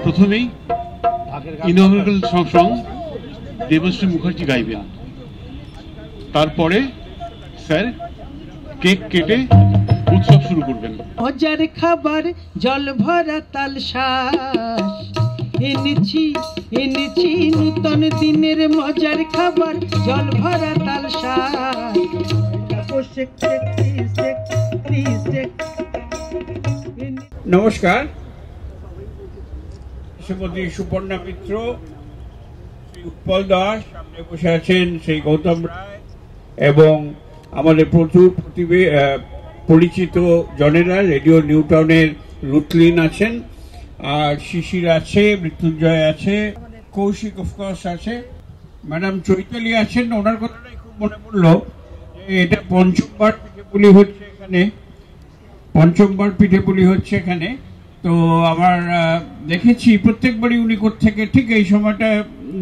প্রথমেই ইনঅগ্রাল সং দেবশ্রী মুখার্জি গাইবেন, তারপরে sir cake কেটে উৎসব শুরু করবেন। মজার খাবার জল ভরা তালশাঁস এনেছি এনেছি নূতন দিনের মজার খাবার জল ভরা তালশাঁস। নমস্কার, শ্রীমতী সুপর্ণা মিত্র, শ্রী উৎপল দাস, সামনে বসে আছেন সেই গৌতম রায় এবং আমাদের প্রচুর পরিচিত জনেরা, রেডিও নিউটাউনের রুথলিন আছেন, আর শিশির আছে, মৃত্যুঞ্জয় আছে, কৌশিক অফকোর্স আছে, ম্যাডাম চৈতালি আছেন। ওনার কথাটাই খুব মনে পড়লো যে এটা পঞ্চমবার পিঠেপুলি হচ্ছে এখানে, পঞ্চমবার পিঠেপুলি হচ্ছে এখানে। তো আমার দেখেছি প্রত্যেকবারই উনি থেকে ঠিক এই সময়টা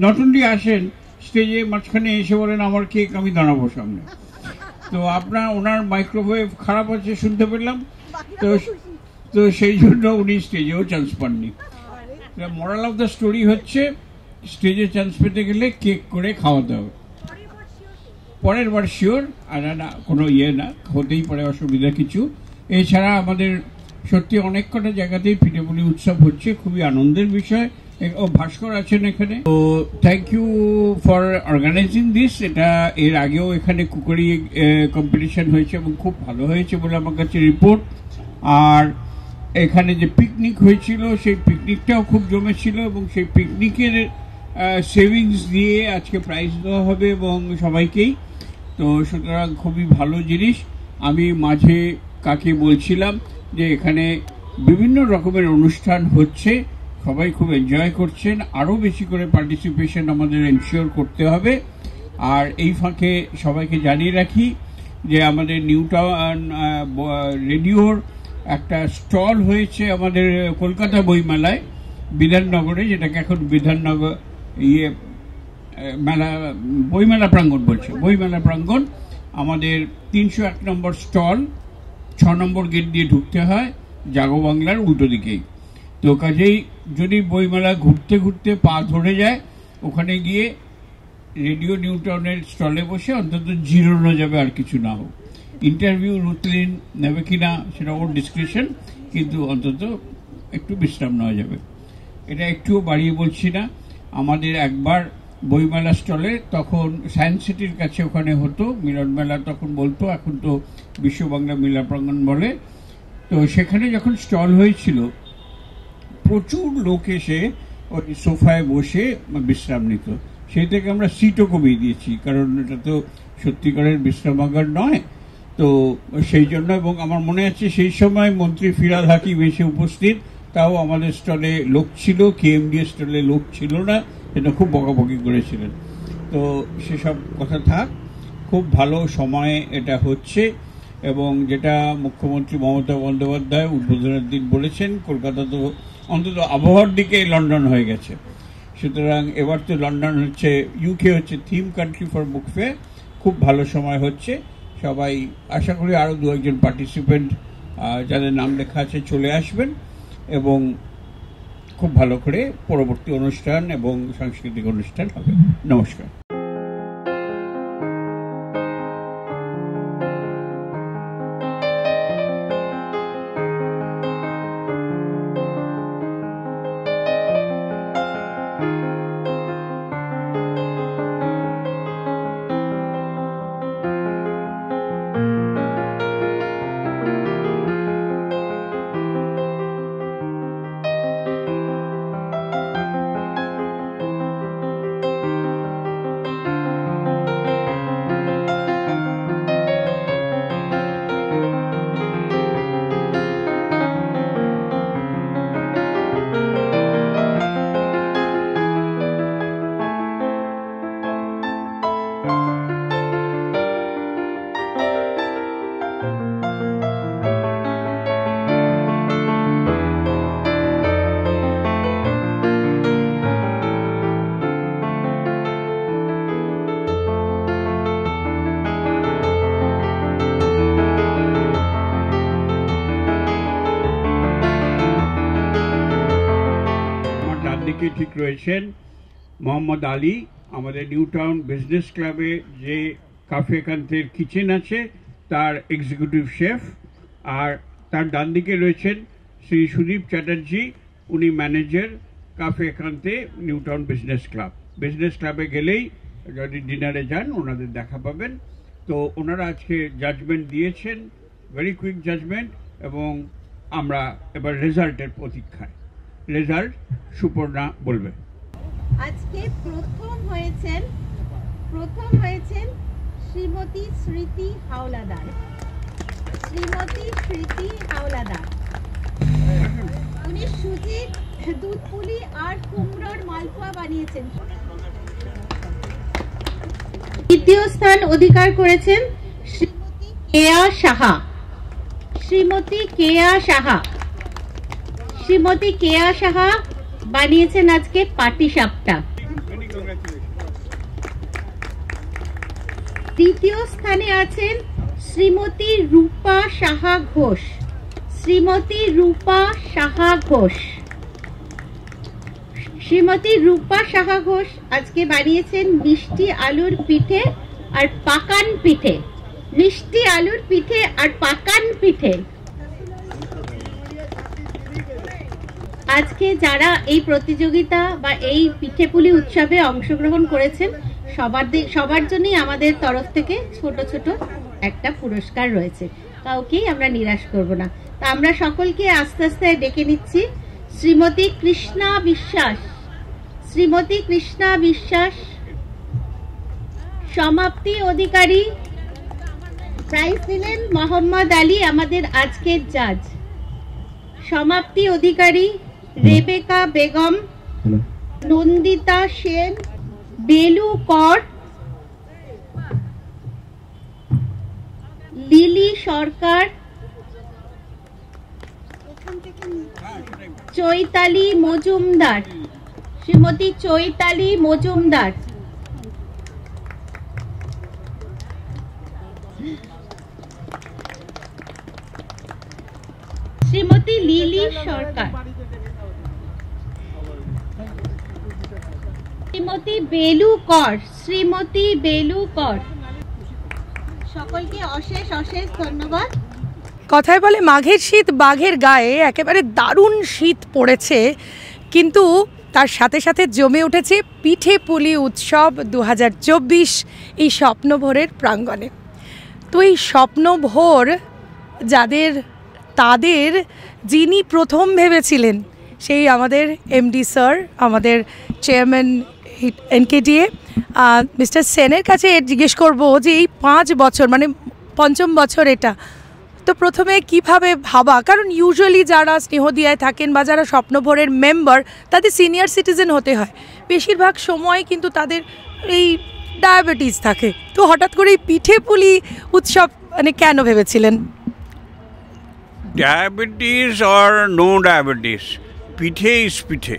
নট অনলি আসেন, স্টেজে মাঝখানে এসে বলেন আমার কেক আমি দাঁড়াবো সামনে। তো ওনার মাইক্রোওয়েভ খারাপ আছে শুনতে পেলাম, তো সেই জন্য উনি স্টেজেও চান্স পাননি। মোরাল অফ দ্য স্টোরি হচ্ছে স্টেজে চান্স পেতে গেলে কেক করে খাওয়াতে হবে। পরের বার শিওর, আর না কোনো না হতেই পারে অসুবিধা কিছু। এছাড়া আমাদের সত্যি অনেক কটা জায়গাতেই পিঠেপুলি উৎসব হচ্ছে, খুবই আনন্দের বিষয়। ও ভাস্কর আছেন এখানে, তো thank you for organizing this. এটা এর আগেও এখানে কুকারি কম্পিটিশন হয়েছে এবং খুব ভালো হয়েছে বলে আমার কাছে রিপোর্ট। আর এখানে যে পিকনিক হয়েছিল সেই পিকনিকটাও খুব জমেছিল এবং সেই পিকনিকের সেভিংস দিয়ে আজকে প্রাইজ দেওয়া হবে এবং সবাইকেই। তো সুতরাং খুবই ভালো জিনিস। আমি মাঝে কাকে বলছিলাম যে এখানে বিভিন্ন রকমের অনুষ্ঠান হচ্ছে, সবাই খুব এনজয় করছেন, আরও বেশি করে পার্টিসিপেশন আমাদের এনশিওর করতে হবে। আর এই ফাঁকে সবাইকে জানিয়ে রাখি যে আমাদের নিউটাউন রেডিওর একটা স্টল হয়েছে আমাদের কলকাতা বইমেলায়, বিধাননগরে, যেটাকে এখন বিধাননগর মেলা বইমেলা প্রাঙ্গণ বলছে, বইমেলা প্রাঙ্গণ। আমাদের 301 নম্বর স্টল, 6 নম্বর গেট দিয়ে ঢুকতে হয়, জাগো বাংলার উল্টো দিকেই। তো কাজেই যদি বইমেলা ঘুরতে ঘুরতে পা ধরে যায়, ওখানে গিয়ে রেডিও নিউটাউনের স্টলে বসে অন্তত জিরোনো যাবে, আর কিছু না হোক। ইন্টারভিউ রুথলিন নেবে কিনা সেটা ওর ডিসক্রিপশন, কিন্তু অন্তত একটু বিশ্রাম নেওয়া যাবে। এটা একটুও বাড়িয়ে বলছি না। আমাদের একবার বইমেলা স্টলে তখন সায়েন্স সিটির কাছে ওখানে হতো, মিলন মেলা তখন বলতো, এখন তো বিশ্ব বাংলা মেলা প্রাঙ্গণ বলে। তো সেখানে যখন স্টল হয়েছিল প্রচুর লোক এসে ওই সোফায় বসে বিশ্রাম নিত। সেই থেকে আমরা সিটও কমিয়ে দিয়েছি, কারণ এটা তো সত্যিকারের বিশ্রামাগার নয়। তো সেই জন্য, এবং আমার মনে আছে সেই সময় মন্ত্রী ফিরহাদ হাকিম এসে উপস্থিত, তাও আমাদের স্টলে লোক ছিল, কেএমডি স্টলে লোক ছিল না, এটা খুব বকাবকি করেছিলেন। তো সেসব কথা থাক, খুব ভালো সময়ে এটা হচ্ছে। এবং যেটা মুখ্যমন্ত্রী মমতা বন্দ্যোপাধ্যায় উদ্বোধনের দিন বলেছেন, কলকাতা তো অন্তত আবহাওয়ার দিকে লন্ডন হয়ে গেছে। সুতরাং এবার তো লন্ডন হচ্ছে, ইউকে হচ্ছে theme country for book fair. খুব ভালো সময় হচ্ছে। সবাই আশা করি আরও 2-1 পার্টিসিপেন্ট যাদের নাম লেখা আছে চলে আসবেন এবং খুব ভালো করে পরবর্তী অনুষ্ঠান এবং সাংস্কৃতিক অনুষ্ঠান হবে। নমস্কার। উপস্থিত রয়েছেন মোহাম্মদ আলী, আমাদের নিউ টাউন বিজনেস ক্লাবে যে কাফে কান্তের কিচেন আছে তার এক্সিকিউটিভ শেফ, আর তার ডান দিকে রয়েছেন শ্রী সুদীপ চ্যাটার্জি, উনি ম্যানেজার কাফে কান্তে new town business club. Business ক্লাবে গেলেই যদি ডিনারে যান ওনাদের দেখা পাবেন। তো ওনারা আজকে জাজমেন্ট দিয়েছেন, ভেরি কুইক জাজমেন্ট, এবং আমরা এবার রেজাল্টের প্রতীক্ষায়। রেজাল্ট সুপর্ণা বলবে। আজকে প্রথম হয়েছেন শ্রীমতী স্মৃতি হাওলাদার। শ্রীমতী স্মৃতি হাওলাদার উনি সুজি, দুধ পুলি আর কুমড়োর মালপোয়া বানিয়েছেন। দ্বিতীয় স্থান অধিকার করেছেন শ্রীমতী কেয়া সাহা। শ্রীমতী কেয়া সাহা বানিয়েছেন আজকে পাটিসাপটা। তৃতীয় স্থানে আছেন শ্রীমতী রূপা সাহা ঘোষ। শ্রীমতী রূপা সাহা ঘোষ আজকে বানিয়েছেন মিষ্টি আলুর পিঠে আর পাকান পিঠে। আজকে যারা এই প্রতিযোগিতা বা এই পিঠেপুলি উৎসবে অংশগ্রহণ করেছেন সবার জন্যই আমাদের তরফ থেকে ছোট ছোট একটা পুরস্কার রয়েছে, কাউকেই আমরা নিরাশ করব না। তা আমরা সকলকে আস্তে আস্তে ডেকে নিচ্ছি। শ্রীমতী কৃষ্ণা বিশ্বাস সমাপ্তি অধিকারী। প্রাইজ দিলেন মোহাম্মদ আলী, আমাদের আজকের জাজ। সমাপ্তি অধিকারী রেবেকা বেগম, নন্দিতা সেন, বেলু কর, লিলি সরকার, চৈতালি মজুমদার। শ্রীমতী চৈতালি মজুমদার। শ্রীমতী লিলি সরকার। শ্রীমতী বেলু কর। সকলকে অশেষ ধন্যবাদ। কথায় বলে মাঘের শীত বাঘের গায়ে, একেবারে দারুণ শীত পড়েছে, কিন্তু তার সাথে সাথে জমে উঠেছে পিঠে পুলি উৎসব 2024 এই স্বপ্নভোরের প্রাঙ্গণে। তো এই স্বপ্নভোর তাদের যিনি প্রথম ভেবেছিলেন সেই আমাদের এমডি স্যার, আমাদের চেয়ারম্যান এনকেডিএ মিস্টার সেনের কাছে জিজ্ঞেস করব যে এই 5 বছর মানে 5ম বছর এটা, তো প্রথমে কিভাবে ভাবা, কারণ ইউজুয়ালি যারা স্নেহদিয়ায় থাকেন বা যারা স্বপ্নভোরের মেম্বার তাদের সিনিয়র সিটিজেন হতে হয়, বেশিরভাগ সময় কিন্তু তাদের এই ডায়াবেটিস থাকে। তো হঠাৎ করে এই পিঠে পুলি উৎসব মানে কেন ভেবেছিলেন? ডায়াবেটিস অর নো ডায়াবেটিস, পিঠে ইজ পিঠে।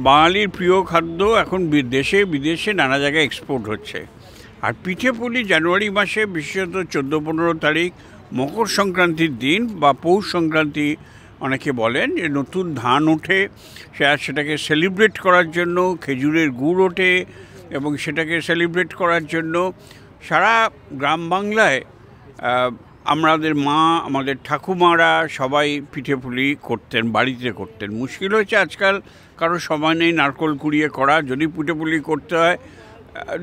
বাঙালির প্রিয় খাদ্য এখন দেশে বিদেশে নানা জায়গায় এক্সপোর্ট হচ্ছে। আর পিঠে পুলি জানুয়ারি মাসে, বিশেষত 14-15 তারিখ মকর সংক্রান্তির দিন বা পৌষ সংক্রান্তি অনেকে বলেন, যে নতুন ধান ওঠে, সেটাকে সেলিব্রেট করার জন্য খেজুরের গুড় ওঠে, এবং সেটাকে সেলিব্রেট করার জন্য সারা গ্রাম বাংলায় আমাদের আমাদের ঠাকুমারা সবাই পিঠে পুলি করতেন, বাড়িতে করতেন। মুশকিল হয়েছে আজকাল কারো সময় নেই নারকোল কুড়িয়ে করা। যদি পিঠে পুলি করতে হয়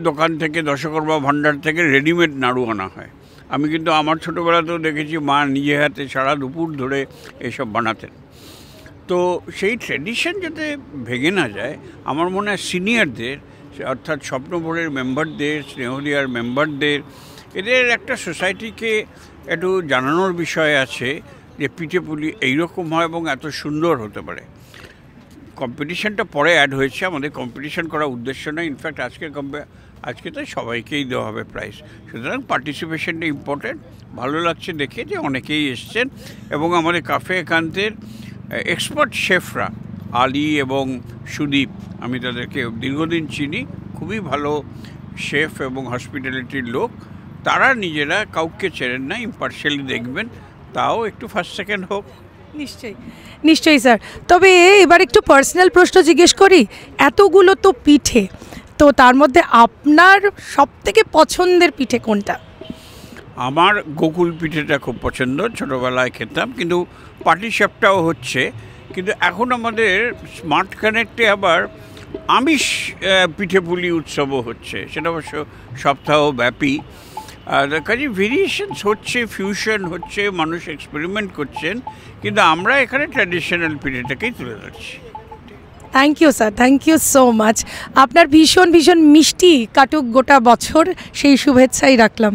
দোকান থেকে, দশকর্মা ভাণ্ডার থেকে রেডিমেড নাড়ু আনা হয়। আমি কিন্তু আমার ছোটোবেলাতেও দেখেছি মা নিজে হাতে সারা দুপুর ধরে এসব বানাতেন। তো সেই ট্র্যাডিশন যাতে ভেঙে না যায়, আমার মনে হয় সিনিয়রদের, অর্থাৎ স্বপ্নভোরের মেম্বারদের, স্নেহদিয়ার মেম্বারদের, এদের একটা সোসাইটিকে একটু জানানোর বিষয় আছে যে পিঠে পুলি এইরকম হয় এবং এত সুন্দর হতে পারে। কম্পিটিশানটা পরে অ্যাড হয়েছে, আমাদের কম্পিটিশান করার উদ্দেশ্য নয়। ইনফ্যাক্ট আজকে তো সবাইকেই দেওয়া হবে প্রাইজ, সুতরাং পার্টিসিপেশনটা ইম্পর্টেন্ট। ভালো লাগছে দেখে যে অনেকেই এসছেন, এবং আমাদের কাফে একান্তের এক্সপার্ট শেফরা আলী এবং সুদীপ, আমি তাদেরকে দীর্ঘদিন চিনি, খুবই ভালো শেফ এবং হসপিটালিটির লোক। তারা নিজেরা কাউকে চেনেন না, ইম্পার্শিয়ালি দেখবেন, তাও একটু ফার্স্ট সেকেন্ড হোক, নিশ্চয়ই নিশ্চয়ই স্যার। তবে এবার একটু পার্সোনাল প্রশ্ন জিজ্ঞেস করি, এতগুলো তো পিঠে, তো তার মধ্যে আপনার সবথেকে পছন্দের পিঠে কোনটা? আমার গোকুল পিঠেটা খুব পছন্দ, ছোটোবেলায় খেতাম, কিন্তু পাটিসাপটাও হচ্ছে, কিন্তু এখন আমাদের স্মার্ট কানেক্টে আবার আমিষ পিঠেপুলি উৎসবও হচ্ছে, সেটা অবশ্য সপ্তাহব্যাপী। কাজে ভেরিয়েশনস হচ্ছে, ফিউশন হচ্ছে, মানুষ এক্সপেরিমেন্ট করছেন, কিন্তু আমরা এখানে ট্র্যাডিশনাল পিঠেটাকেই তুলে ধরছি। Thank you sir, thank you so much. আপনার ভীষণ ভীষণ মিষ্টি কাটুক গোটা বছর, সেই শুভেচ্ছাই রাখলাম।